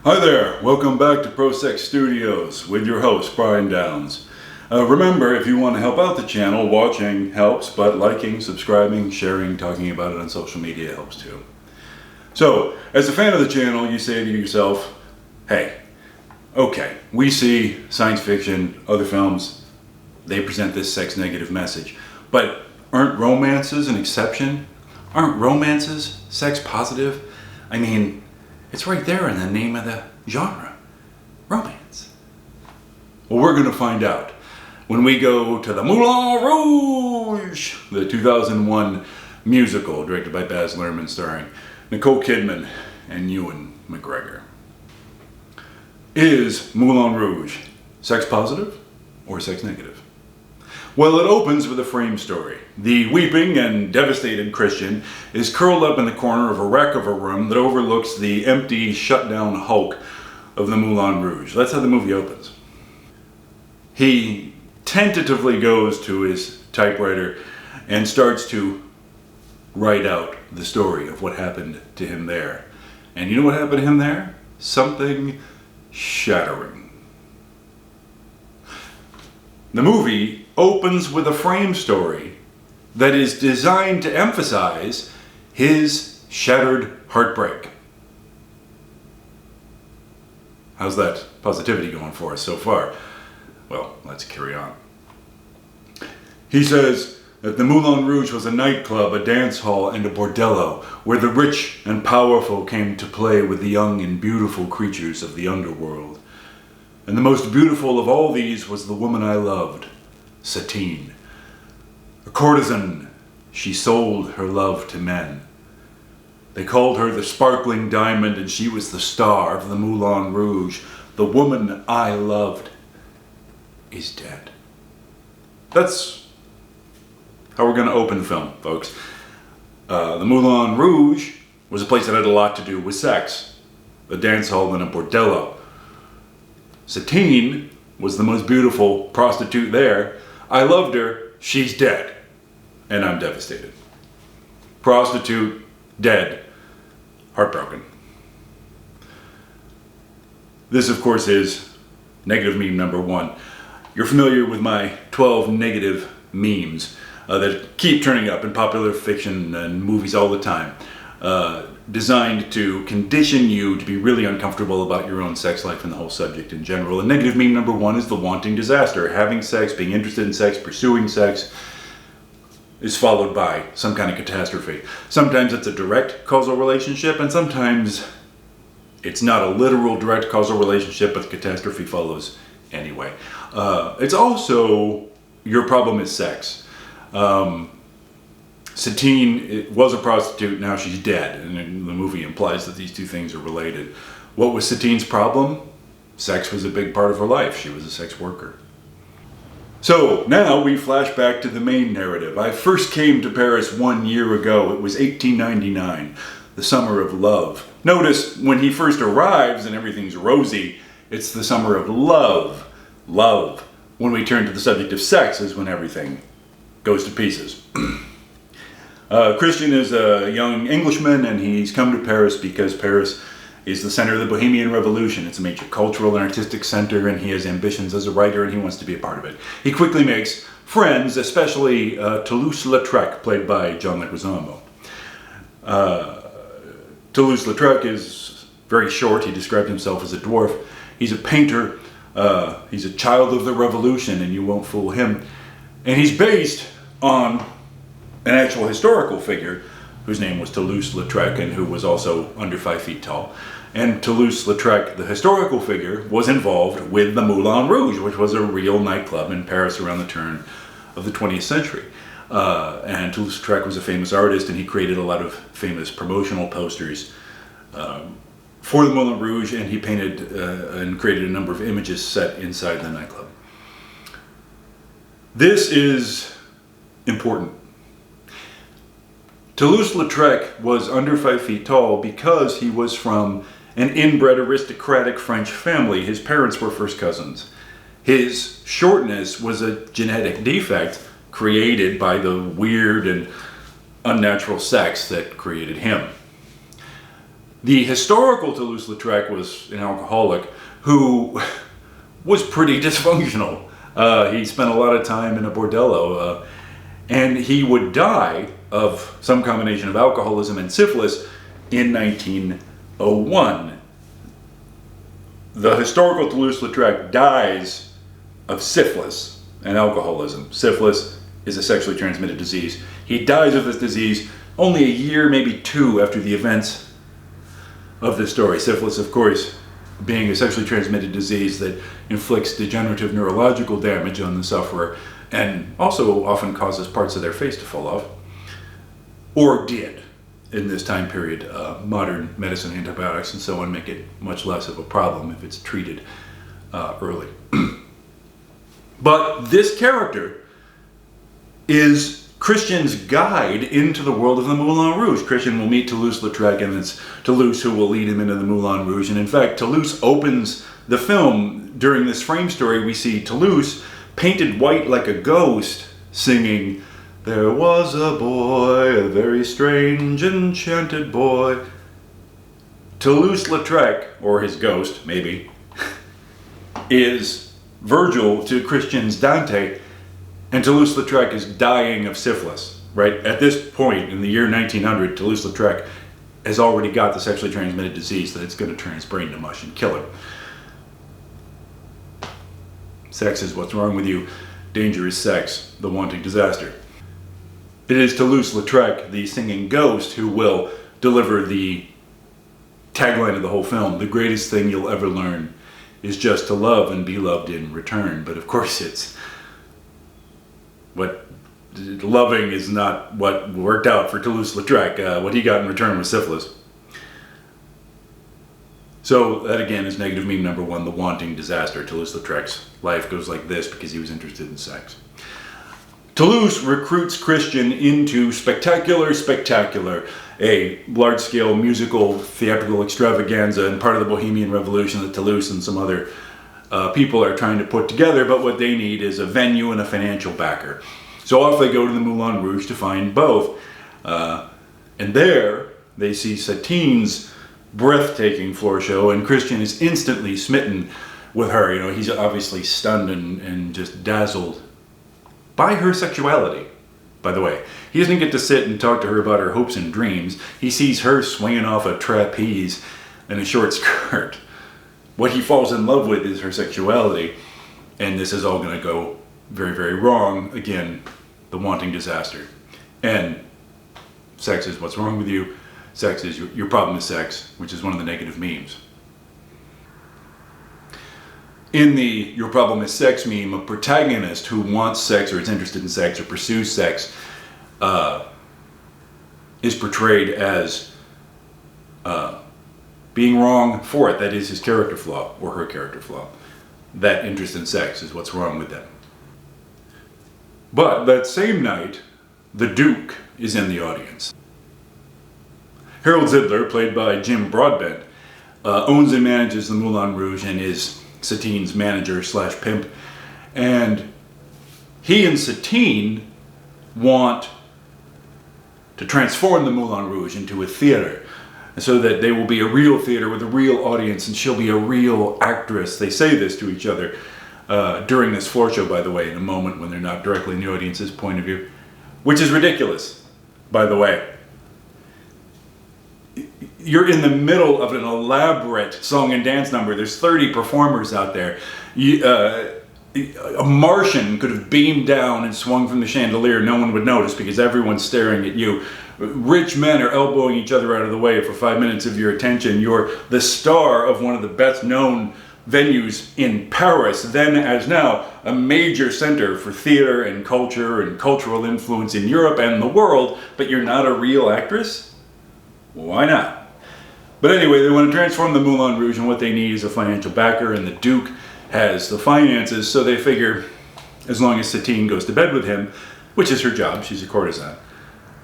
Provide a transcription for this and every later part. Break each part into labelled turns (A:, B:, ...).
A: Hi there, welcome back to Pro Sex Studios with your host, Brian Downs. Remember, if you want to help out the channel, watching helps, but liking, subscribing, sharing, talking about it on social media helps too. So, as a fan of the channel, you say to yourself, hey, okay, we see science fiction, other films, they present this sex negative message, but aren't romances an exception? Aren't romances sex positive? I mean, it's right there in the name of the genre, romance. Well, we're going to find out when we go to the Moulin Rouge, the 2001 musical directed by Baz Luhrmann starring Nicole Kidman and Ewan McGregor. Is Moulin Rouge sex positive or sex negative? Well, it opens with a frame story. The weeping and devastated Christian is curled up in the corner of a wreck of a room that overlooks the empty, shut-down hulk of the Moulin Rouge. That's how the movie opens. He tentatively goes to his typewriter and starts to write out the story of what happened to him there. And you know what happened to him there? Something shattering. The movie opens with a frame story that is designed to emphasize his shattered heartbreak. How's that positivity going for us so far? Well, let's carry on. He says that the Moulin Rouge was a nightclub, a dance hall, and a bordello where the rich and powerful came to play with the young and beautiful creatures of the underworld. And the most beautiful of all these was the woman I loved, Satine. A courtesan, she sold her love to men. They called her the sparkling diamond, and she was the star of the Moulin Rouge. The woman I loved is dead. That's how we're going to open the film, folks. The Moulin Rouge was a place that had a lot to do with sex. A dance hall and a bordello. Satine was the most beautiful prostitute there. I loved her, she's dead, and I'm devastated. Prostitute, dead, heartbroken. This, of course, is negative meme number one. You're familiar with my 12 negative memes that keep turning up in popular fiction and movies all the time. Designed to condition you to be really uncomfortable about your own sex life and the whole subject in general. And negative meme number one is the wanting disaster. Having sex, being interested in sex, pursuing sex is followed by some kind of catastrophe. Sometimes it's a direct causal relationship, and sometimes it's not a literal direct causal relationship, but the catastrophe follows anyway. It's also your problem is sex. Satine was a prostitute, now she's dead, and the movie implies that these two things are related. What was Satine's problem? Sex was a big part of her life. She was a sex worker. So now we flash back to the main narrative. I first came to Paris 1 year ago. It was 1899, the summer of love. Notice when he first arrives and everything's rosy, it's the summer of love. Love. When we turn to the subject of sex is when everything goes to pieces. Christian is a young Englishman, and he's come to Paris because Paris is the center of the Bohemian Revolution. It's a major cultural and artistic center, and he has ambitions as a writer, and he wants to be a part of it. He quickly makes friends, especially Toulouse-Lautrec, played by John Leguizamo. Toulouse-Lautrec is very short. He described himself as a dwarf. He's a painter. He's a child of the revolution, and you won't fool him. And he's based on an actual historical figure whose name was Toulouse-Lautrec and who was also under 5 feet tall. And Toulouse-Lautrec, the historical figure, was involved with the Moulin Rouge, which was a real nightclub in Paris around the turn of the 20th century. And Toulouse-Lautrec was a famous artist, and he created a lot of famous promotional posters for the Moulin Rouge, and he painted and created a number of images set inside the nightclub. This is important. Toulouse-Lautrec was under 5 feet tall because he was from an inbred aristocratic French family. His parents were first cousins. His shortness was a genetic defect created by the weird and unnatural sex that created him. The historical Toulouse-Lautrec was an alcoholic who was pretty dysfunctional. He spent a lot of time in a bordello, and he would die of some combination of alcoholism and syphilis in 1901. The historical Toulouse-Lautrec dies of syphilis and alcoholism. Syphilis is a sexually transmitted disease. He dies of this disease only a year, maybe two, after the events of this story. Syphilis, of course, being a sexually transmitted disease that inflicts degenerative neurological damage on the sufferer and also often causes parts of their face to fall off, or did in this time period. Modern medicine, antibiotics and so on, make it much less of a problem if it's treated early. But this character is Christian's guide into the world of the Moulin Rouge. Christian will meet Toulouse-Lautrec, and it's Toulouse who will lead him into the Moulin Rouge. And in fact, Toulouse opens the film. During this frame story, we see Toulouse painted white like a ghost, singing, "There was a boy, a very strange, enchanted boy." Toulouse-Lautrec, or his ghost, maybe, is Virgil to Christian's Dante, and Toulouse-Lautrec is dying of syphilis, right? At this point, in the year 1900, Toulouse-Lautrec has already got the sexually transmitted disease that it's going to turn his brain to mush and kill him. Sex is what's wrong with you. Danger is sex, the wanting disaster. It is Toulouse-Lautrec, the singing ghost, who will deliver the tagline of the whole film: "The greatest thing you'll ever learn is just to love and be loved in return." But of course it's what loving is not what worked out for Toulouse-Lautrec. What he got in return was syphilis. So that again is negative meme number one, the wanting disaster. Toulouse-Lautrec's life goes like this because he was interested in sex. Toulouse recruits Christian into Spectacular, a large-scale musical theatrical extravaganza and part of the Bohemian Revolution that Toulouse and some other people are trying to put together, but what they need is a venue and a financial backer. So off they go to the Moulin Rouge to find both. And there they see Satine's breathtaking floor show, and Christian is instantly smitten with her. You know, he's obviously stunned and just dazzled by her sexuality, by the way. He doesn't get to sit and talk to her about her hopes and dreams. He sees her swinging off a trapeze in a short skirt. What he falls in love with is her sexuality, and this is all going to go very, very wrong. Again, the wanting disaster. And sex is what's wrong with you. Sex is your problem is sex, which is one of the negative memes. In the "your problem is sex" meme, a protagonist who wants sex or is interested in sex or pursues sex is portrayed as being wrong for it. That is his character flaw, or her character flaw. That interest in sex is what's wrong with them. But that same night, the Duke is in the audience. Harold Zidler, played by Jim Broadbent, owns and manages the Moulin Rouge and is Satine's manager / pimp. And he and Satine want to transform the Moulin Rouge into a theater, so that they will be a real theater with a real audience, and she'll be a real actress. They say this to each other during this floor show, by the way, in a moment when they're not directly in the audience's point of view, which is ridiculous, by the way. You're in the middle of an elaborate song and dance number. There's 30 performers out there. A Martian could have beamed down and swung from the chandelier. No one would notice because everyone's staring at you. Rich men are elbowing each other out of the way for 5 minutes of your attention. You're the star of one of the best known venues in Paris, then as now a major center for theater and culture and cultural influence in Europe and the world, but you're not a real actress? Why not? But anyway, they want to transform the Moulin Rouge, and what they need is a financial backer, and the Duke has the finances, so they figure as long as Satine goes to bed with him, which is her job, she's a courtesan,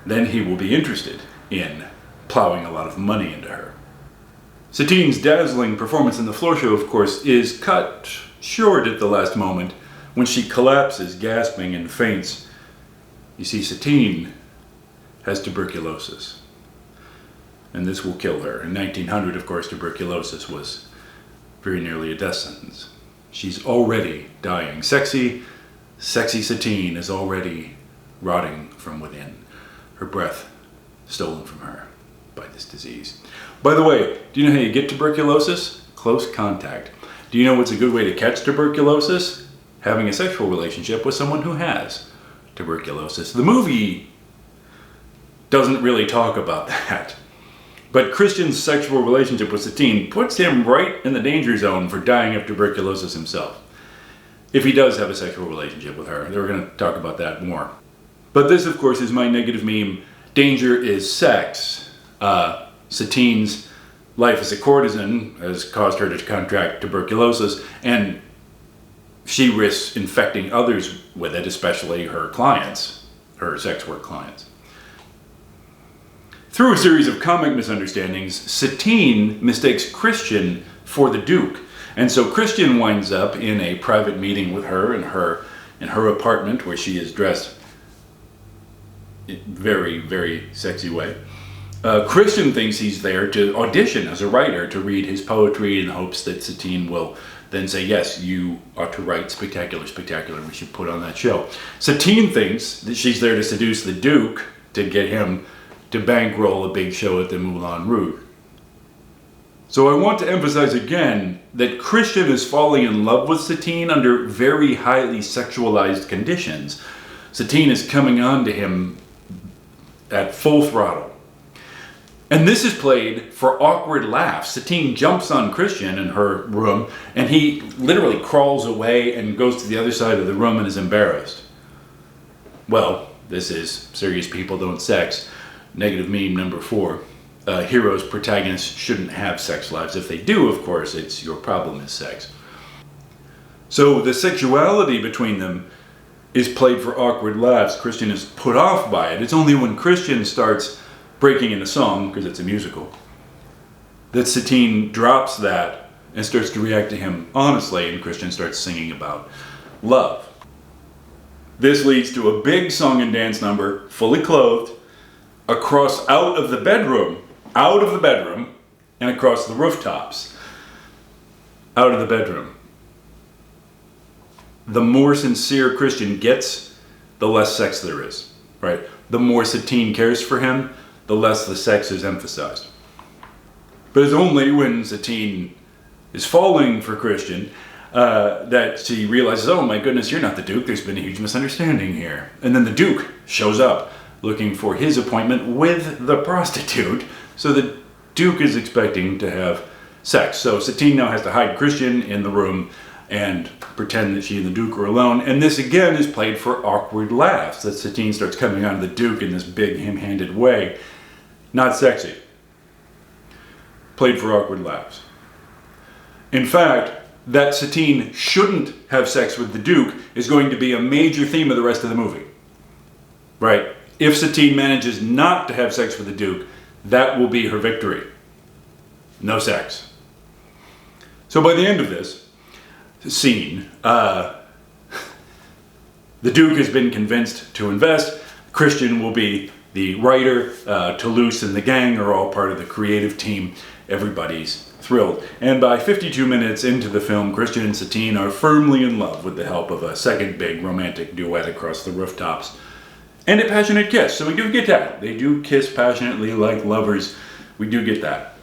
A: then he will be interested in plowing a lot of money into her. Satine's dazzling performance in the floor show, of course, is cut short at the last moment when she collapses, gasping, and faints. You see, Satine has tuberculosis. and this will kill her. In 1900, of course, tuberculosis was very nearly a death sentence. She's already dying. Sexy Satine is already rotting from within, her breath stolen from her by this disease. By the way, do you know how you get tuberculosis? Close contact. Do you know what's a good way to catch tuberculosis? Having a sexual relationship with someone who has tuberculosis. The movie doesn't really talk about that. But Christian's sexual relationship with Satine puts him right in the danger zone for dying of tuberculosis himself. If he does have a sexual relationship with her. We're going to talk about that more. But this, of course, is my negative meme. Danger is sex. Satine's life as a courtesan has caused her to contract tuberculosis, and she risks infecting others with it, especially her clients, her sex work clients. Through a series of comic misunderstandings, Satine mistakes Christian for the Duke. And so Christian winds up in a private meeting with her in her apartment, where she is dressed in a very, very sexy way. Christian thinks he's there to audition as a writer, to read his poetry in hopes that Satine will then say, yes, you ought to write spectacular, we should put on that show. Satine thinks that she's there to seduce the Duke, to get him to bankroll a big show at the Moulin Rouge. So I want to emphasize again that Christian is falling in love with Satine under very highly sexualized conditions. Satine is coming on to him at full throttle. And this is played for awkward laughs. Satine jumps on Christian in her room, and he literally crawls away and goes to the other side of the room and is embarrassed. Well, this is Serious People Don't Sex. Negative meme number 4. Heroes, protagonists shouldn't have sex lives. If they do, of course, it's your problem is sex. So the sexuality between them is played for awkward laughs. Christian is put off by it. It's only when Christian starts breaking into song, because it's a musical, that Satine drops that and starts to react to him honestly, and Christian starts singing about love. This leads to a big song and dance number, fully clothed, out of the bedroom, and across the rooftops. Out of the bedroom. The more sincere Christian gets, the less sex there is, right? The more Satine cares for him, the less the sex is emphasized. But it's only when Satine is falling for Christian that she realizes, oh my goodness, you're not the Duke, there's been a huge misunderstanding here. And then the Duke shows up looking for his appointment with the prostitute, so the Duke is expecting to have sex. So Satine now has to hide Christian in the room and pretend that she and the Duke are alone. And this again is played for awkward laughs, that Satine starts coming on to the Duke in this big ham-handed way. Not sexy. Played for awkward laughs. In fact, that Satine shouldn't have sex with the Duke is going to be a major theme of the rest of the movie. Right? If Satine manages not to have sex with the Duke, that will be her victory. No sex. So by the end of this scene, the Duke has been convinced to invest. Christian will be the writer. Toulouse and the gang are all part of the creative team. Everybody's thrilled. And by 52 minutes into the film, Christian and Satine are firmly in love with the help of a second big romantic duet across the rooftops. And a passionate kiss, so we do get that. They do kiss passionately like lovers. We do get that.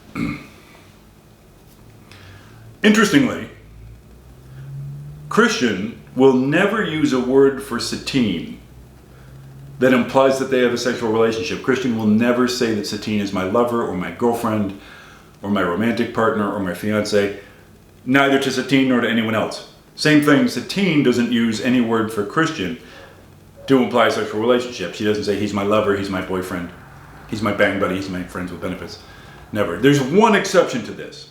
A: Interestingly, Christian will never use a word for Satine that implies that they have a sexual relationship. Christian will never say that Satine is my lover or my girlfriend or my romantic partner or my fiance, neither to Satine nor to anyone else. Same thing, Satine doesn't use any word for Christian to imply a sexual relationship. She doesn't say he's my lover, he's my boyfriend, he's my bang buddy, he's my friends with benefits. Never. There's one exception to this.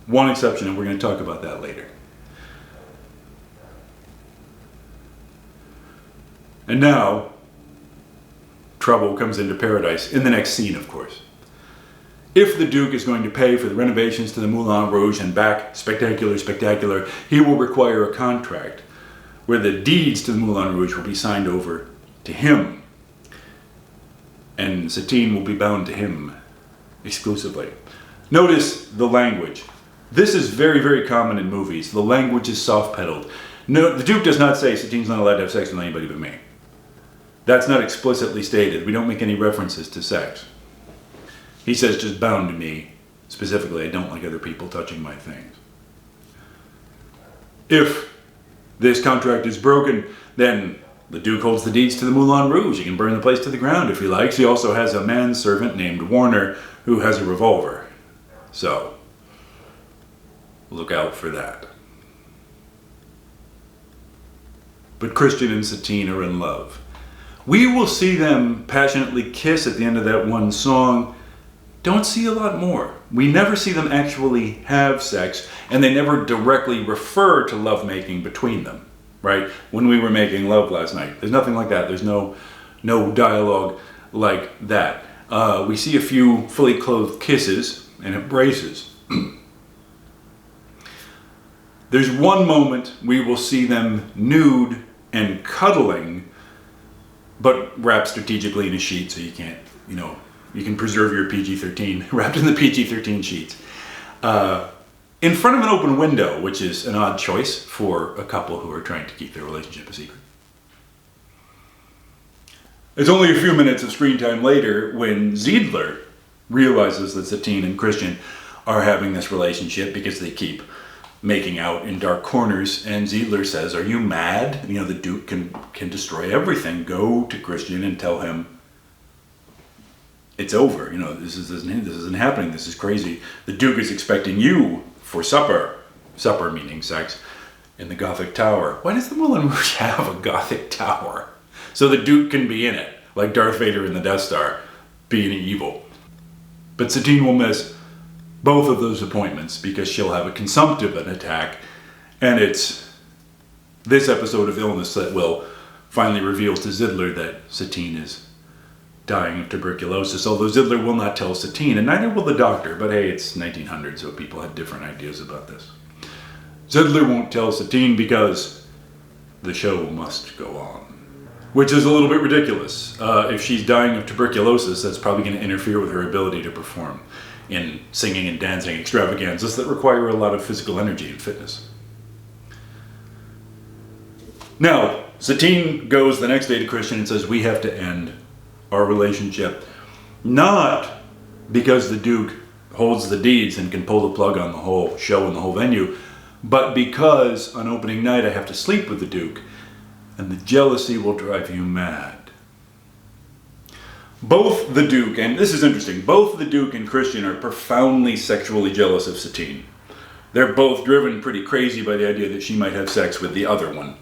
A: One exception, and we're going to talk about that later. And now, trouble comes into paradise, in the next scene, of course. If the Duke is going to pay for the renovations to the Moulin Rouge and back spectacular, he will require a contract where the deeds to the Moulin Rouge will be signed over to him. And Satine will be bound to him exclusively. Notice the language. This is very, very common in movies. The language is soft-pedaled. No, the Duke does not say Satine's not allowed to have sex with anybody but me. That's not explicitly stated. We don't make any references to sex. He says just bound to me. Specifically, I don't like other people touching my things. If this contract is broken, then the Duke holds the deeds to the Moulin Rouge. He can burn the place to the ground if he likes. He also has a manservant named Warner who has a revolver. So, look out for that. But Christian and Satine are in love. We will see them passionately kiss at the end of that one song. Don't see a lot more. We never see them actually have sex, and they never directly refer to lovemaking between them, right? When we were making love last night. There's nothing like that. There's no dialogue like that. We see a few fully clothed kisses and embraces. There's one moment we will see them nude and cuddling, but wrapped strategically in a sheet so you can't, you can preserve your PG-13, wrapped in the PG-13 sheets. In front of an open window, which is an odd choice for a couple who are trying to keep their relationship a secret. It's only a few minutes of screen time later when Ziedler realizes that Satine and Christian are having this relationship because they keep making out in dark corners, and Ziedler says, "Are you mad? The Duke can destroy everything. Go to Christian and tell him it's over. This isn't happening. This is crazy. The Duke is expecting you for supper." Supper meaning sex in the Gothic Tower. Why does the Moulin Rouge have a Gothic Tower? So the Duke can be in it, like Darth Vader in the Death Star, being evil. But Satine will miss both of those appointments because she'll have a consumptive attack, and it's this episode of illness that will finally reveal to Ziedler that Satine is dying of tuberculosis, although Ziedler will not tell Satine, and neither will the doctor, but hey, it's 1900, so people had different ideas about this. Ziedler won't tell Satine because the show must go on, which is a little bit ridiculous. If she's dying of tuberculosis, that's probably going to interfere with her ability to perform in singing and dancing extravaganzas that require a lot of physical energy and fitness. Now, Satine goes the next day to Christian and says, "We have to end our relationship." Not because the Duke holds the deeds and can pull the plug on the whole show and the whole venue, but because on opening night I have to sleep with the Duke, and the jealousy will drive you mad. Both the Duke, and this is interesting, both the Duke and Christian are profoundly sexually jealous of Satine. They're both driven pretty crazy by the idea that she might have sex with the other one.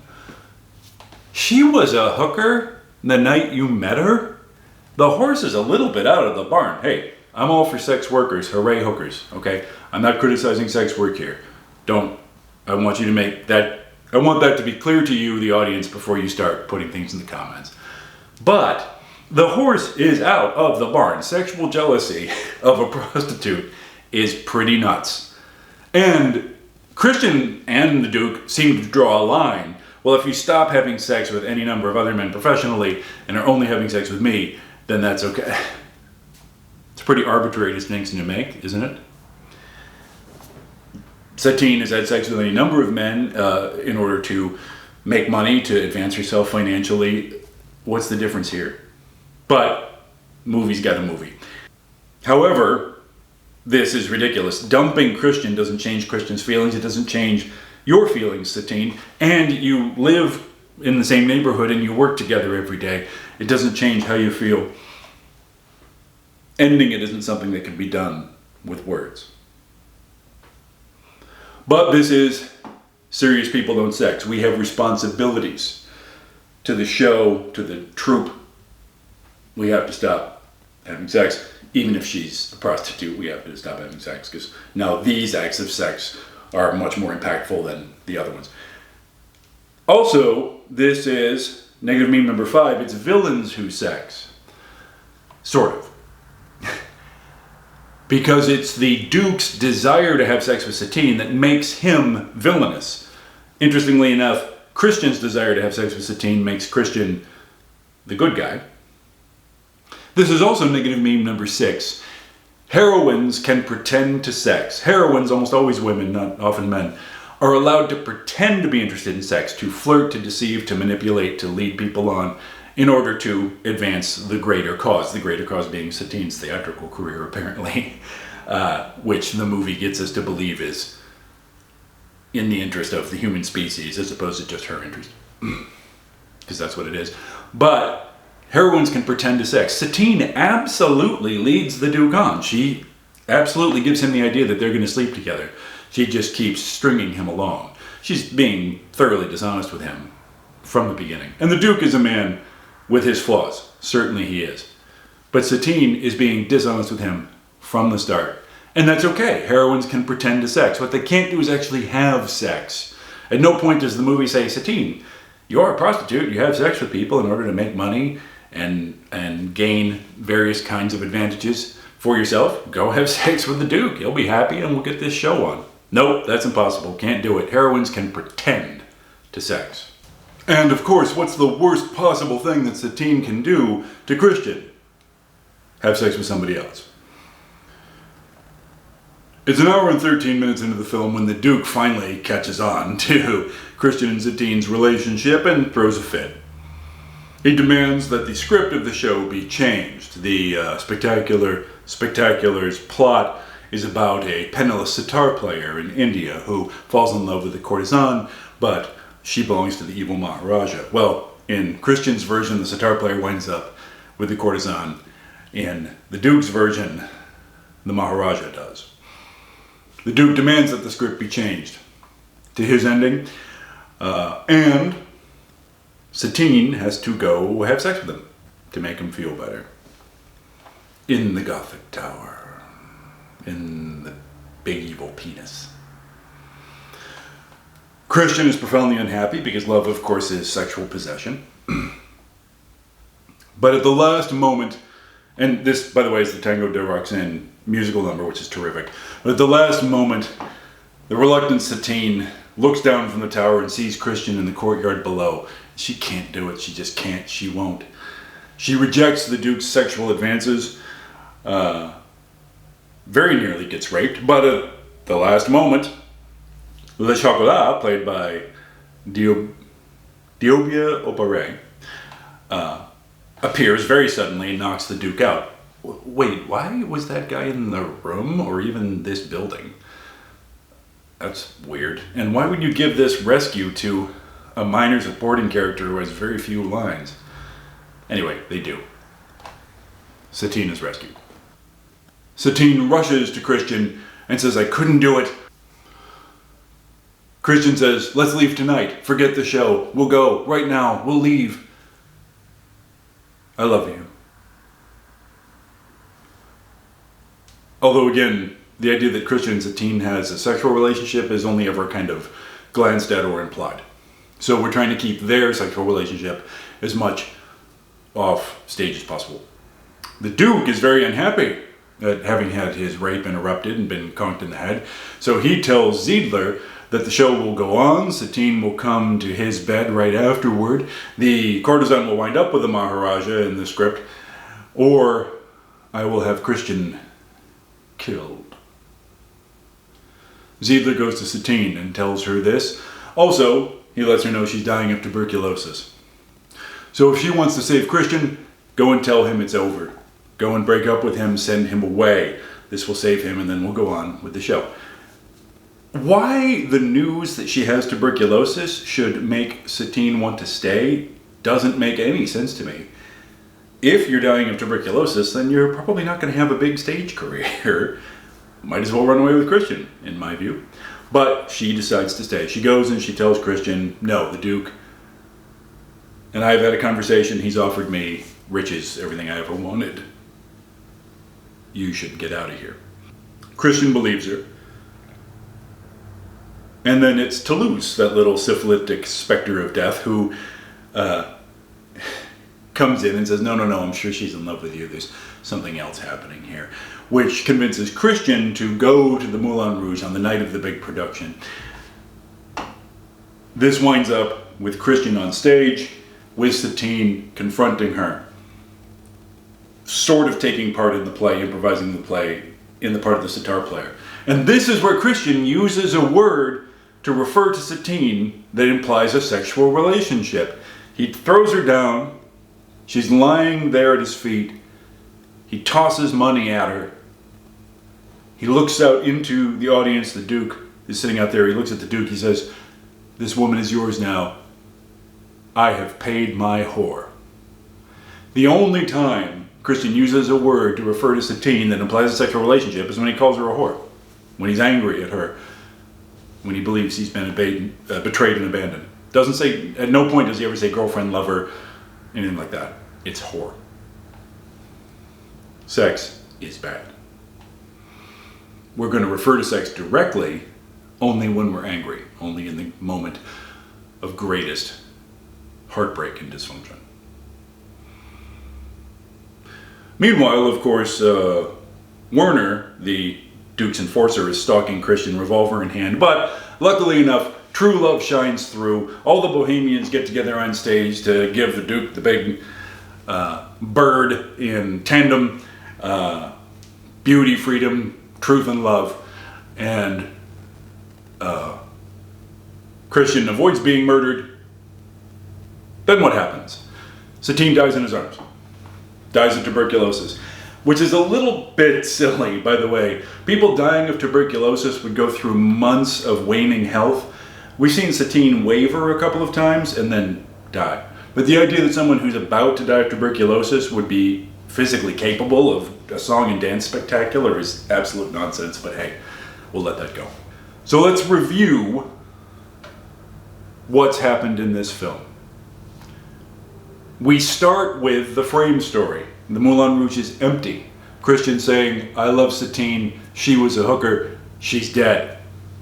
A: She was a hooker the night you met her? The horse is a little bit out of the barn. Hey, I'm all for sex workers, hooray hookers, okay? I'm not criticizing sex work here. I want you to make that, I want that to be clear to you, the audience, before you start putting things in the comments. But the horse is out of the barn. Sexual jealousy of a prostitute is pretty nuts. And Christian and the Duke seem to draw a line. Well, if you stop having sex with any number of other men professionally and are only having sex with me, then that's okay. It's a pretty arbitrary distinction to make, isn't it? Satine has had sex with any number of men in order to make money, to advance herself financially. What's the difference here? But movie's got a movie. However, this is ridiculous. Dumping Christian doesn't change Christian's feelings. It doesn't change your feelings, Satine. And you live in the same neighborhood and you work together every day. It doesn't change how you feel. Ending it isn't something that can be done with words. But this is Serious People Don't Sex. We have responsibilities to the show, to the troupe. We have to stop having sex. Even if she's a prostitute, we have to stop having sex, because now these acts of sex are much more impactful than the other ones. Also, this is negative meme number 5. It's villains who sex. Sort of. Because it's the Duke's desire to have sex with Satine that makes him villainous. Interestingly enough, Christian's desire to have sex with Satine makes Christian the good guy. This is also negative meme number 6. Heroines can pretend to sex. Heroines, almost always women, not often men, are allowed to pretend to be interested in sex, to flirt, to deceive, to manipulate, to lead people on in order to advance the greater cause being Satine's theatrical career, apparently, which the movie gets us to believe is in the interest of the human species as opposed to just her interest, because that's what it is. But heroines can pretend to sex. Satine absolutely leads the Duke on. She absolutely gives him the idea that they're going to sleep together. She just keeps stringing him along. She's being thoroughly dishonest with him from the beginning. And the Duke is a man with his flaws. Certainly he is. But Satine is being dishonest with him from the start. And that's okay. Heroines can pretend to sex. What they can't do is actually have sex. At no point does the movie say, Satine, you're a prostitute. You have sex with people in order to make money and gain various kinds of advantages for yourself. Go have sex with the Duke. He'll be happy and we'll get this show on. Nope, that's impossible. Can't do it. Heroines can pretend to sex. And of course, what's the worst possible thing that Satine can do to Christian? Have sex with somebody else. It's an hour and 13 minutes into the film when the Duke finally catches on to Christian and Satine's relationship and throws a fit. He demands that the script of the show be changed. The Spectacular's plot is about a penniless sitar player in India who falls in love with a courtesan, but she belongs to the evil Maharaja. Well, in Christian's version, the sitar player winds up with the courtesan. In the Duke's version, the Maharaja does. The Duke demands that the script be changed to his ending, and Satine has to go have sex with him to make him feel better. In the Gothic Tower. In the big evil penis. Christian is profoundly unhappy because love, of course, is sexual possession. But at the last moment, and this, by the way, is the Tango de Roxanne musical number, which is terrific. But at the last moment, the reluctant Satine looks down from the tower and sees Christian in the courtyard below. She can't do it. She just can't. She won't. She rejects the Duke's sexual advances. Very nearly gets raped, but at the last moment, Le Chocolat, played by Diobia Opare, appears very suddenly and knocks the Duke out. Wait, why was that guy in the room or even this building? That's weird. And why would you give this rescue to a minor supporting character who has very few lines? Anyway, they do. Satine is rescued. Satine rushes to Christian and says, I couldn't do it. Christian says, let's leave tonight. Forget the show. We'll go. Right now. We'll leave. I love you. Although, again, the idea that Christian and Satine has a sexual relationship is only ever kind of glanced at or implied. So we're trying to keep their sexual relationship as much off stage as possible. The Duke is very unhappy at having had his rape interrupted and been conked in the head. So he tells Ziedler that the show will go on. Satine will come to his bed right afterward. The courtesan will wind up with the Maharaja in the script. Or I will have Christian killed. Ziedler goes to Satine and tells her this. Also, he lets her know she's dying of tuberculosis. So if she wants to save Christian, go and tell him it's over. Go and break up with him, send him away. This will save him, and then we'll go on with the show. Why the news that she has tuberculosis should make Satine want to stay doesn't make any sense to me. If you're dying of tuberculosis, then you're probably not going to have a big stage career. Might as well run away with Christian, in my view. But she decides to stay. She goes and she tells Christian, no, the Duke and I have had a conversation. He's offered me riches, everything I ever wanted. You should get out of here. Christian believes her. And then it's Toulouse, that little syphilitic specter of death, who comes in and says, no, I'm sure she's in love with you. There's something else happening here. Which convinces Christian to go to the Moulin Rouge on the night of the big production. This winds up with Christian on stage, with Satine confronting her. Sort of taking part in the play, improvising the play in the part of the sitar player. And this is where Christian uses a word to refer to Satine that implies a sexual relationship. He throws her down. She's lying there at his feet. He tosses money at her. He looks out into the audience. The Duke is sitting out there. He looks at the Duke. He says, "This woman is yours now. I have paid my whore." The only time Christian uses a word to refer to Satine that implies a sexual relationship is when he calls her a whore. When he's angry at her. When he believes he's been betrayed and abandoned. Doesn't say, at no point does he ever say girlfriend, lover, anything like that. It's whore. Sex is bad. We're going to refer to sex directly only when we're angry. Only in the moment of greatest heartbreak and dysfunction. Meanwhile, of course, Werner, the Duke's enforcer, is stalking Christian, revolver in hand. But luckily enough, true love shines through. All the Bohemians get together on stage to give the Duke the big bird in tandem. Beauty, freedom, truth, and love. And Christian avoids being murdered. Then what happens? Satine dies in his arms. Dies of tuberculosis. Which is a little bit silly, by the way. People dying of tuberculosis would go through months of waning health. We've seen Satine waver a couple of times and then die. But the idea that someone who's about to die of tuberculosis would be physically capable of a song and dance spectacular is absolute nonsense, but hey, we'll let that go. So let's review what's happened in this film. We start with the frame story. The Moulin Rouge is empty. Christian saying, "I love Satine, she was a hooker, she's dead.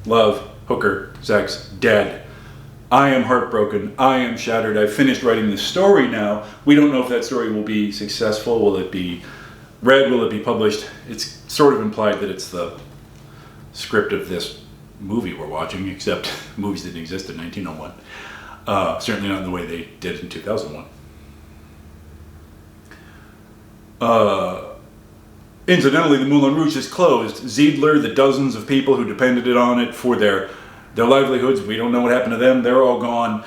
A: Love, hooker, sex, dead. I am heartbroken, I am shattered, I've finished writing the story now." We don't know if that story will be successful. Will it be read? Will it be published? It's sort of implied that it's the script of this movie we're watching, except movies didn't exist in 1901. Certainly not in the way they did in 2001. Incidentally, the Moulin Rouge is closed. Ziedler, the dozens of people who depended on it for their livelihoods, we don't know what happened to them. They're all gone.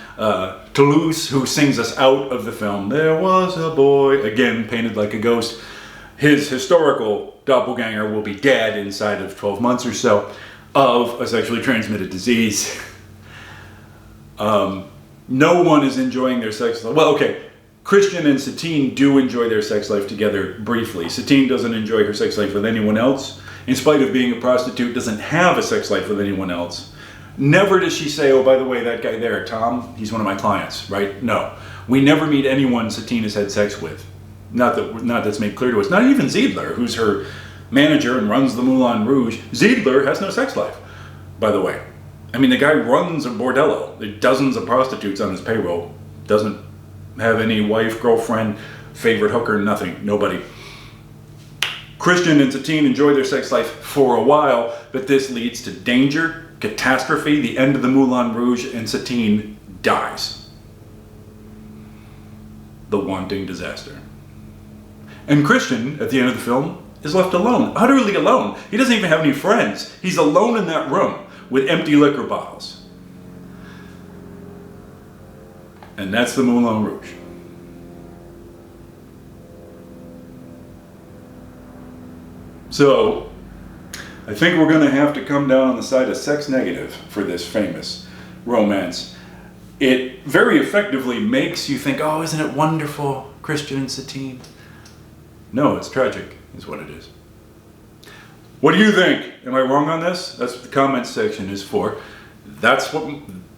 A: Toulouse, who sings us out of the film, "There was a boy," again painted like a ghost. His historical doppelganger will be dead inside of 12 months or so of a sexually transmitted disease. No one is enjoying their sex life. Well, okay. Christian and Satine do enjoy their sex life together briefly. Satine doesn't enjoy her sex life with anyone else. In spite of being a prostitute, doesn't have a sex life with anyone else. Never does she say, "Oh, by the way, that guy there, Tom, he's one of my clients," right? No. We never meet anyone Satine has had sex with. Not that's made clear to us. Not even Ziedler, who's her manager and runs the Moulin Rouge. Ziedler has no sex life, by the way. I mean, the guy runs a bordello. There are dozens of prostitutes on his payroll. Doesn't have any wife, girlfriend, favorite hooker, nothing, nobody. Christian and Satine enjoy their sex life for a while, but this leads to danger, catastrophe, the end of the Moulin Rouge, and Satine dies. The wanting disaster. And Christian, at the end of the film, is left alone, utterly alone. He doesn't even have any friends. He's alone in that room with empty liquor bottles. And that's the Moulin Rouge. So, I think we're going to have to come down on the side of sex negative for this famous romance. It very effectively makes you think, "Oh, isn't it wonderful, Christian and Satine?" No, it's tragic, is what it is. What do you think? Am I wrong on this? That's what the comments section is for. That's what...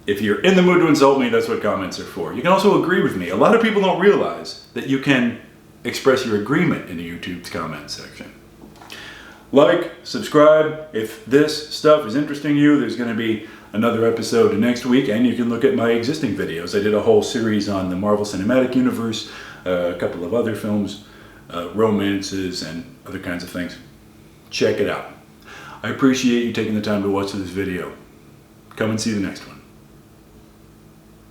A: If you're in the mood to insult me, that's what comments are for. You can also agree with me. A lot of people don't realize that you can express your agreement in the YouTube's comment section. Like, subscribe. If this stuff is interesting to you, there's going to be another episode next week, and you can look at my existing videos. I did a whole series on the Marvel Cinematic Universe, a couple of other films, romances, and other kinds of things. Check it out. I appreciate you taking the time to watch this video. Come and see the next one.